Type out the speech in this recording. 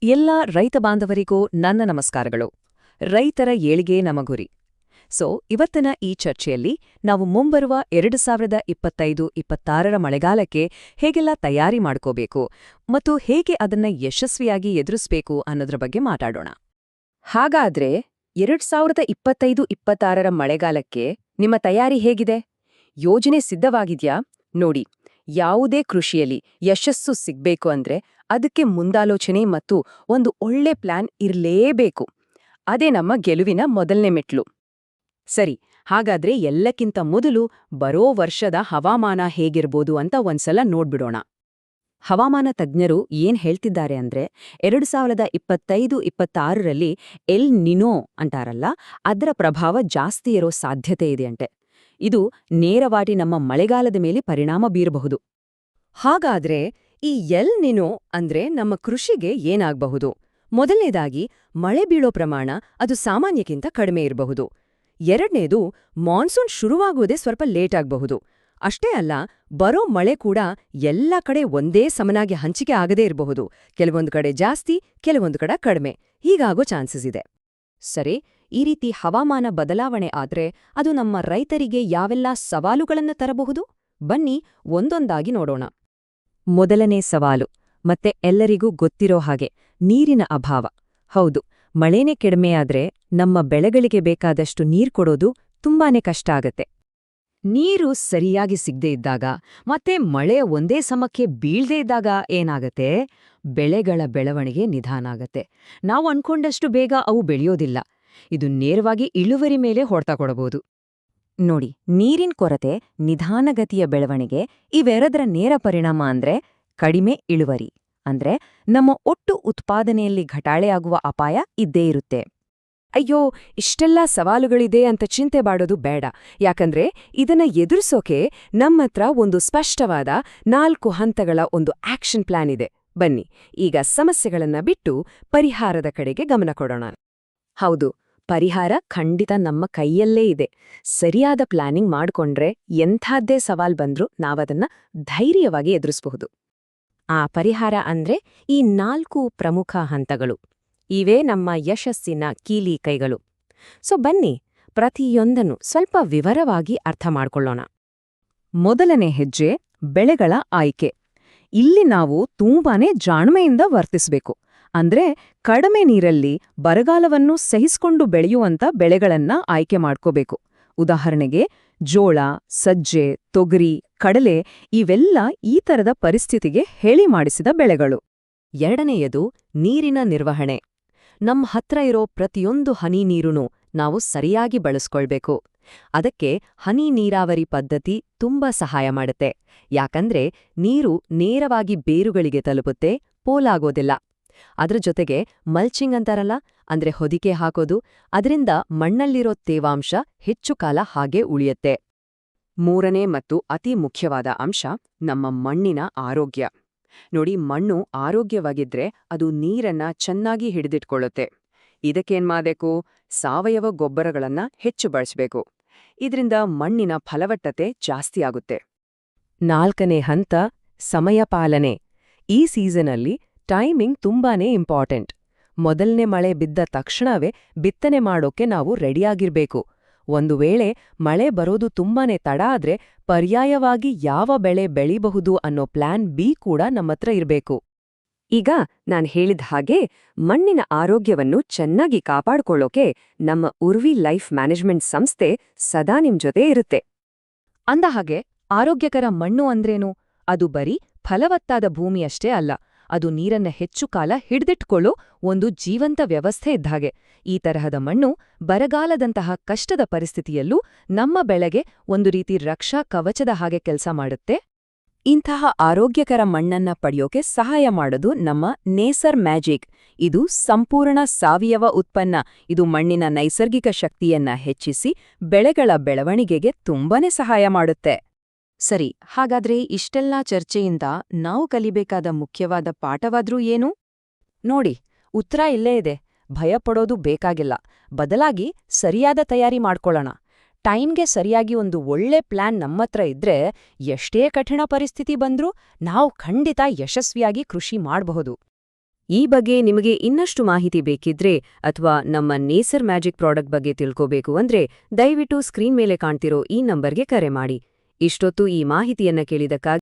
ಎಲ್ಲ ರೈತ ಬಾಂಧವರಿಗೂ ನನ್ನ ನಮಸ್ಕಾರಗಳು. ರೈತರ ಏಳಿಗೆ ನಮ್ಮ ಗುರಿ. ಇವತ್ತಿನ ಈ ಚರ್ಚೆಯಲ್ಲಿ ನಾವು ಮುಂಬರುವ 2025-26ರ ಮಳೆಗಾಲಕ್ಕೆ ಹೇಗೆಲ್ಲ ತಯಾರಿ ಮಾಡ್ಕೋಬೇಕು ಮತ್ತು ಹೇಗೆ ಅದನ್ನ ಯಶಸ್ವಿಯಾಗಿ ಎದುರಿಸಬೇಕು ಅನ್ನೋದ್ರ ಬಗ್ಗೆ ಮಾತಾಡೋಣ. ಹಾಗಾದ್ರೆ 2025-26ರ ಮಳೆಗಾಲಕ್ಕೆ ನಿಮ್ಮ ತಯಾರಿ ಹೇಗಿದೆ? ಯೋಜನೆ ಸಿದ್ಧವಾಗಿದ್ಯಾ? ನೋಡಿ, ಯಾವುದೇ ಕೃಷಿಯಲ್ಲಿ ಯಶಸ್ಸು ಸಿಗ್ಬೇಕು ಅಂದ್ರೆ ಅದಕ್ಕೆ ಮುಂದಾಲೋಚನೆ ಮತ್ತು ಒಂದು ಒಳ್ಳೆ ಪ್ಲಾನ್ ಇರಲೇಬೇಕು. ಅದೇ ನಮ್ಮ ಗೆಲುವಿನ ಮೊದಲನೇ ಮೆಟ್ಲು. ಸರಿ, ಹಾಗಾದ್ರೆ ಎಲ್ಲಕ್ಕಿಂತ ಮೊದಲು ಬರೋ ವರ್ಷದ ಹವಾಮಾನ ಹೇಗಿರ್ಬೋದು ಅಂತ ಒಂದ್ಸಲ ನೋಡ್ಬಿಡೋಣ. ಹವಾಮಾನ ತಜ್ಞರು ಏನ್ ಹೇಳ್ತಿದ್ದಾರೆ ಅಂದ್ರೆ 2025-26ರಲ್ಲಿ ಎಲ್ ನಿನೋ ಅಂತಾರಲ್ಲ, ಅದರ ಪ್ರಭಾವ ಜಾಸ್ತಿ ಇರೋ ಸಾಧ್ಯತೆ ಇದೆಯಂತೆ. ಇದು ನೇರವಾಗಿ ನಮ್ಮ ಮಳೆಗಾಲದ ಮೇಲೆ ಪರಿಣಾಮ ಬೀರಬಹುದು. ಹಾಗಾದ್ರೆ ಈ ಎಲ್ ನಿನೋ ಅಂದ್ರೆ ನಮ್ಮ ಕೃಷಿಗೆ ಏನಾಗಬಹುದು? ಮೊದಲನೇದಾಗಿ, ಮಳೆ ಬೀಳೋ ಪ್ರಮಾಣ ಅದು ಸಾಮಾನ್ಯಕ್ಕಿಂತ ಕಡಿಮೆ ಇರಬಹುದು. ಎರಡನೇದು, ಮಾನ್ಸೂನ್ ಶುರುವಾಗುವುದೇ ಸ್ವಲ್ಪ ಲೇಟ್ ಆಗಬಹುದು. ಅಷ್ಟೇ ಅಲ್ಲ, ಬರೋ ಮಳೆ ಕೂಡ ಎಲ್ಲ ಕಡೆ ಒಂದೇ ಸಮನಾಗಿ ಹಂಚಿಕೆ ಆಗದೇ ಇರಬಹುದು. ಕೆಲವೊಂದು ಕಡೆ ಜಾಸ್ತಿ, ಕೆಲವೊಂದು ಕಡೆ ಕಡಿಮೆ, ಹೀಗಾಗೋ ಚಾನ್ಸಸ್ ಇದೆ. ಸರಿ, ಈ ರೀತಿ ಹವಾಮಾನ ಬದಲಾವಣೆ ಆದ್ರೆ ಅದು ನಮ್ಮ ರೈತರಿಗೆ ಯಾವೆಲ್ಲ ಸವಾಲುಗಳನ್ನು ತರಬಹುದು? ಬನ್ನಿ ಒಂದೊಂದಾಗಿ ನೋಡೋಣ. ಮೊದಲನೇ ಸವಾಲು, ಮತ್ತೆ ಎಲ್ಲರಿಗೂ ಗೊತ್ತಿರೋ ಹಾಗೆ, ನೀರಿನ ಅಭಾವ. ಹೌದು, ಮಳೆನೇ ಕಡಿಮೆಯಾದ್ರೆ ನಮ್ಮ ಬೆಳೆಗಳಿಗೆ ಬೇಕಾದಷ್ಟು ನೀರು ಕೊಡೋದು ತುಂಬಾನೇ ಕಷ್ಟ ಆಗತ್ತೆ. ನೀರು ಸರಿಯಾಗಿ ಸಿಗದೇ ಇದ್ದಾಗ ಮತ್ತೆ ಮಳೆ ಒಂದೇ ಸಮಕ್ಕೆ ಬೀಳ್ದೇ ಇದ್ದಾಗ ಏನಾಗತ್ತೆ? ಬೆಳೆಗಳ ಬೆಳವಣಿಗೆ ನಿಧಾನ ಆಗತ್ತೆ. ನಾವು ಅನ್ಕೊಂಡಷ್ಟು ಬೇಗ ಅವು ಬೆಳೆಯೋದಿಲ್ಲ. ಇದು ನೇರವಾಗಿ ಇಳುವರಿ ಮೇಲೆ ಹೊಡೆತ ಕೊಡಬಹುದು. ನೋಡಿ, ನೀರಿನ ಕೊರತೆ, ನಿಧಾನಗತಿಯ ಬೆಳವಣಿಗೆ, ಇವೆರದರ ನೇರ ಪರಿಣಾಮ ಅಂದ್ರೆ ಕಡಿಮೆ ಇಳುವರಿ. ಅಂದ್ರೆ ನಮ್ಮ ಒಟ್ಟು ಉತ್ಪಾದನೆಯಲ್ಲಿ ಘಟಾಳೆಯಾಗುವ ಅಪಾಯ ಇದ್ದೇ ಇರುತ್ತೆ. ಅಯ್ಯೋ, ಇಷ್ಟೆಲ್ಲ ಸವಾಲುಗಳಿದೆ ಅಂತ ಚಿಂತೆ ಮಾಡೋದು ಬೇಡ. ಯಾಕಂದ್ರೆ ಇದನ್ನ ಎದುರಿಸೋಕೆ ನಮ್ಮತ್ರ ಒಂದು ಸ್ಪಷ್ಟವಾದ 4 ಹಂತಗಳ ಒಂದು ಆಕ್ಷನ್ ಪ್ಲಾನ್ ಇದೆ. ಬನ್ನಿ, ಈಗ ಸಮಸ್ಯೆಗಳನ್ನ ಬಿಟ್ಟು ಪರಿಹಾರದ ಕಡೆಗೆ ಗಮನ ಕೊಡೋಣ. ಹೌದು, ಪರಿಹಾರ ಖಂಡಿತ ನಮ್ಮ ಕೈಯಲ್ಲೇ ಇದೆ. ಸರಿಯಾದ ಪ್ಲಾನಿಂಗ್ ಮಾಡ್ಕೊಂಡ್ರೆ ಎಂಥದ್ದೇ ಸವಾಲ್ ಬಂದ್ರೂ ನಾವದನ್ನ ಧೈರ್ಯವಾಗಿ ಎದುರಿಸಬಹುದು. ಆ ಪರಿಹಾರ ಅಂದ್ರೆ ಈ 4 ಪ್ರಮುಖ ಹಂತಗಳು. ಇವೇ ನಮ್ಮ ಯಶಸ್ಸಿನ ಕೀಲಿ ಕೈಗಳು. ಬನ್ನಿ, ಪ್ರತಿಯೊಂದನ್ನು ಸ್ವಲ್ಪ ವಿವರವಾಗಿ ಅರ್ಥ ಮಾಡ್ಕೊಳ್ಳೋಣ. ಮೊದಲನೇ ಹೆಜ್ಜೆ, ಬೆಳೆಗಳ ಆಯ್ಕೆ. ಇಲ್ಲಿ ನಾವು ತುಂಬಾನೇ ಜಾಣ್ಮೆಯಿಂದ ವರ್ತಿಸಬೇಕು. ಅಂದ್ರೆ ಕಡಿಮೆ ನೀರಲ್ಲಿ ಬರಗಾಲವನ್ನು ಸಹಿಸಿಕೊಂಡು ಬೆಳೆಯುವಂತ ಬೆಳೆಗಳನ್ನ ಆಯ್ಕೆ ಮಾಡ್ಕೋಬೇಕು. ಉದಾಹರಣೆಗೆ ಜೋಳ, ಸಜ್ಜೆ, ತೊಗರಿ, ಕಡಲೆ ಇವೆಲ್ಲ ಈ ತರದ ಪರಿಸ್ಥಿತಿಗೆ ಹೇಳಿ ಮಾಡಿಸಿದ ಬೆಳೆಗಳು. ಎರಡನೆಯದು, ನೀರಿನ ನಿರ್ವಹಣೆ. ನಮ್ಮ ಹತ್ರ ಇರೋ ಪ್ರತಿಯೊಂದು ಹನಿ ನೀರುನೂ ನಾವು ಸರಿಯಾಗಿ ಬಳಸ್ಕೊಳ್ಬೇಕು. ಅದಕ್ಕೆ ಹನಿ ನೀರಾವರಿ ಪದ್ಧತಿ ತುಂಬಾ ಸಹಾಯ ಮಾಡುತ್ತೆ. ಯಾಕಂದ್ರೆ ನೀರು ನೇರವಾಗಿ ಬೇರುಗಳಿಗೆ ತಲುಪುತ್ತೆ, ಪೋಲಾಗೋದಿಲ್ಲ. ಅದ್ರ ಜೊತೆಗೆ ಮಲ್ಚಿಂಗ್ ಅಂತಾರಲ್ಲ, ಅಂದ್ರೆ ಹೊದಿಕೆ ಹಾಕೋದು, ಅದರಿಂದ ಮಣ್ಣಲ್ಲಿರೋ ತೇವಾಂಶ ಹೆಚ್ಚು ಕಾಲ ಹಾಗೆ ಉಳಿಯುತ್ತೆ. ಮೂರನೇ ಮತ್ತು ಅತಿ ಮುಖ್ಯವಾದ ಅಂಶ, ನಮ್ಮ ಮಣ್ಣಿನ ಆರೋಗ್ಯ. ನೋಡಿ, ಮಣ್ಣು ಆರೋಗ್ಯವಾಗಿದ್ರೆ ಅದು ನೀರನ್ನ ಚೆನ್ನಾಗಿ ಹಿಡಿದಿಟ್ಕೊಳ್ಳುತ್ತೆ. ಇದಕ್ಕೇನ್ ಮಾಡ್ಬೇಕು? ಸಾವಯವ ಗೊಬ್ಬರಗಳನ್ನ ಹೆಚ್ಚು ಬಳಸಬೇಕು. ಇದರಿಂದ ಮಣ್ಣಿನ ಫಲವತ್ತತೆ ಜಾಸ್ತಿ ಆಗುತ್ತೆ. ನಾಲ್ಕನೇ ಹಂತ, ಸಮಯ ಪಾಲನೆ. ಈ ಸೀಸನಲ್ಲಿ ಟೈಮಿಂಗ್ ತುಂಬಾನೇ ಇಂಪಾರ್ಟೆಂಟ್. ಮೊದಲನೇ ಮಳೆ ಬಿದ್ದ ತಕ್ಷಣವೇ ಬಿತ್ತನೆ ಮಾಡೋಕೆ ನಾವು ರೆಡಿಯಾಗಿರ್ಬೇಕು. ಒಂದು ವೇಳೆ ಮಳೆ ಬರೋದು ತುಂಬಾನೇ ತಡ ಆದ್ರೆ ಪರ್ಯಾಯವಾಗಿ ಯಾವ ಬೆಳೆ ಬೆಳಿಬಹುದು ಅನ್ನೋ ಪ್ಲಾನ್ ಬಿ ಕೂಡ ನಮ್ಮತ್ರ ಇರ್ಬೇಕು. ಈಗ ನಾನ್ ಹೇಳಿದ ಹಾಗೆ ಮಣ್ಣಿನ ಆರೋಗ್ಯವನ್ನು ಚೆನ್ನಾಗಿ ಕಾಪಾಡ್ಕೊಳ್ಳೋಕೆ ನಮ್ಮ ಉರ್ವಿ ಲೈಫ್ ಮ್ಯಾನೇಜ್ಮೆಂಟ್ ಸಂಸ್ಥೆ ಸದಾ ನಿಮ್ ಜೊತೆ ಇರುತ್ತೆ. ಅಂದಹಾಗೆ, ಆರೋಗ್ಯಕರ ಮಣ್ಣು ಅಂದ್ರೇನು? ಅದು ಬರೀ ಫಲವತ್ತಾದ ಭೂಮಿಯಷ್ಟೇ ಅಲ್ಲ, ಅದು ನೀರನ್ನ ಹೆಚ್ಚು ಕಾಲ ಹಿಡ್ದಿಟ್ಕೊಳ್ಳೋ ಒಂದು ಜೀವಂತ ವ್ಯವಸ್ಥೆ ಇದ್ದಾಗೆ. ಈ ತರಹದ ಮಣ್ಣು ಬರಗಾಲದಂತಹ ಕಷ್ಟದ ಪರಿಸ್ಥಿತಿಯಲ್ಲೂ ನಮ್ಮ ಬೆಳೆಗೆ ಒಂದು ರೀತಿ ರಕ್ಷಾ ಕವಚದ ಹಾಗೆ ಕೆಲಸ ಮಾಡುತ್ತೆ. ಇಂತಹ ಆರೋಗ್ಯಕರ ಮಣ್ಣನ್ನ ಪಡೆಯೋಕೆ ಸಹಾಯ ಮಾಡೋದು ನಮ್ಮ ನೇಸರ್ ಮ್ಯಾಜಿಕ್. ಇದು ಸಂಪೂರ್ಣ ಸಾವಯವ ಉತ್ಪನ್ನ. ಇದು ಮಣ್ಣಿನ ನೈಸರ್ಗಿಕ ಶಕ್ತಿಯನ್ನ ಹೆಚ್ಚಿಸಿ ಬೆಳೆಗಳ ಬೆಳವಣಿಗೆಗೆ ತುಂಬಾನೇ ಸಹಾಯ ಮಾಡುತ್ತೆ. ಸರಿ, ಹಾಗಾದ್ರೆ ಇಷ್ಟೆಲ್ಲ ಚರ್ಚೆಯಿಂದ ನಾವು ಕಲಿಬೇಕಾದ ಮುಖ್ಯವಾದ ಪಾಠವಾದ್ರೂ ಏನು? ನೋಡಿ, ಉತ್ತರ ಇಲ್ಲೇ ಇದೆ. ಭಯಪಡೋದು ಬೇಕಾಗಿಲ್ಲ. ಬದಲಾಗಿ ಸರಿಯಾದ ತಯಾರಿ ಮಾಡ್ಕೊಳ್ಳೋಣ. ಟೈಮ್ಗೆ ಸರಿಯಾಗಿ ಒಂದು ಒಳ್ಳೆ ಪ್ಲಾನ್ ನಮ್ಮತ್ರ ಇದ್ರೆ ಎಷ್ಟೇ ಕಠಿಣ ಪರಿಸ್ಥಿತಿ ಬಂದ್ರೂ ನಾವು ಖಂಡಿತ ಯಶಸ್ವಿಯಾಗಿ ಕೃಷಿ ಮಾಡಬಹುದು. ಈ ಬಗ್ಗೆ ನಿಮಗೆ ಇನ್ನಷ್ಟು ಮಾಹಿತಿ ಬೇಕಿದ್ರೆ ಅಥವಾ ನಮ್ಮ ನೇಸರ್ ಮ್ಯಾಜಿಕ್ ಪ್ರಾಡಕ್ಟ್ ಬಗ್ಗೆ ತಿಳ್ಕೋಬೇಕು ಅಂದ್ರೆ ದಯವಿಟ್ಟು ಸ್ಕ್ರೀನ್ ಮೇಲೆ ಕಾಣ್ತಿರೋ ಈ ನಂಬರ್ಗೆ ಕರೆ ಮಾಡಿ. ಇಷ್ಟೊತ್ತು ಈ ಮಾಹಿತಿಯನ್ನ ಕೇಳಿದಕ್ಕಾಗಿ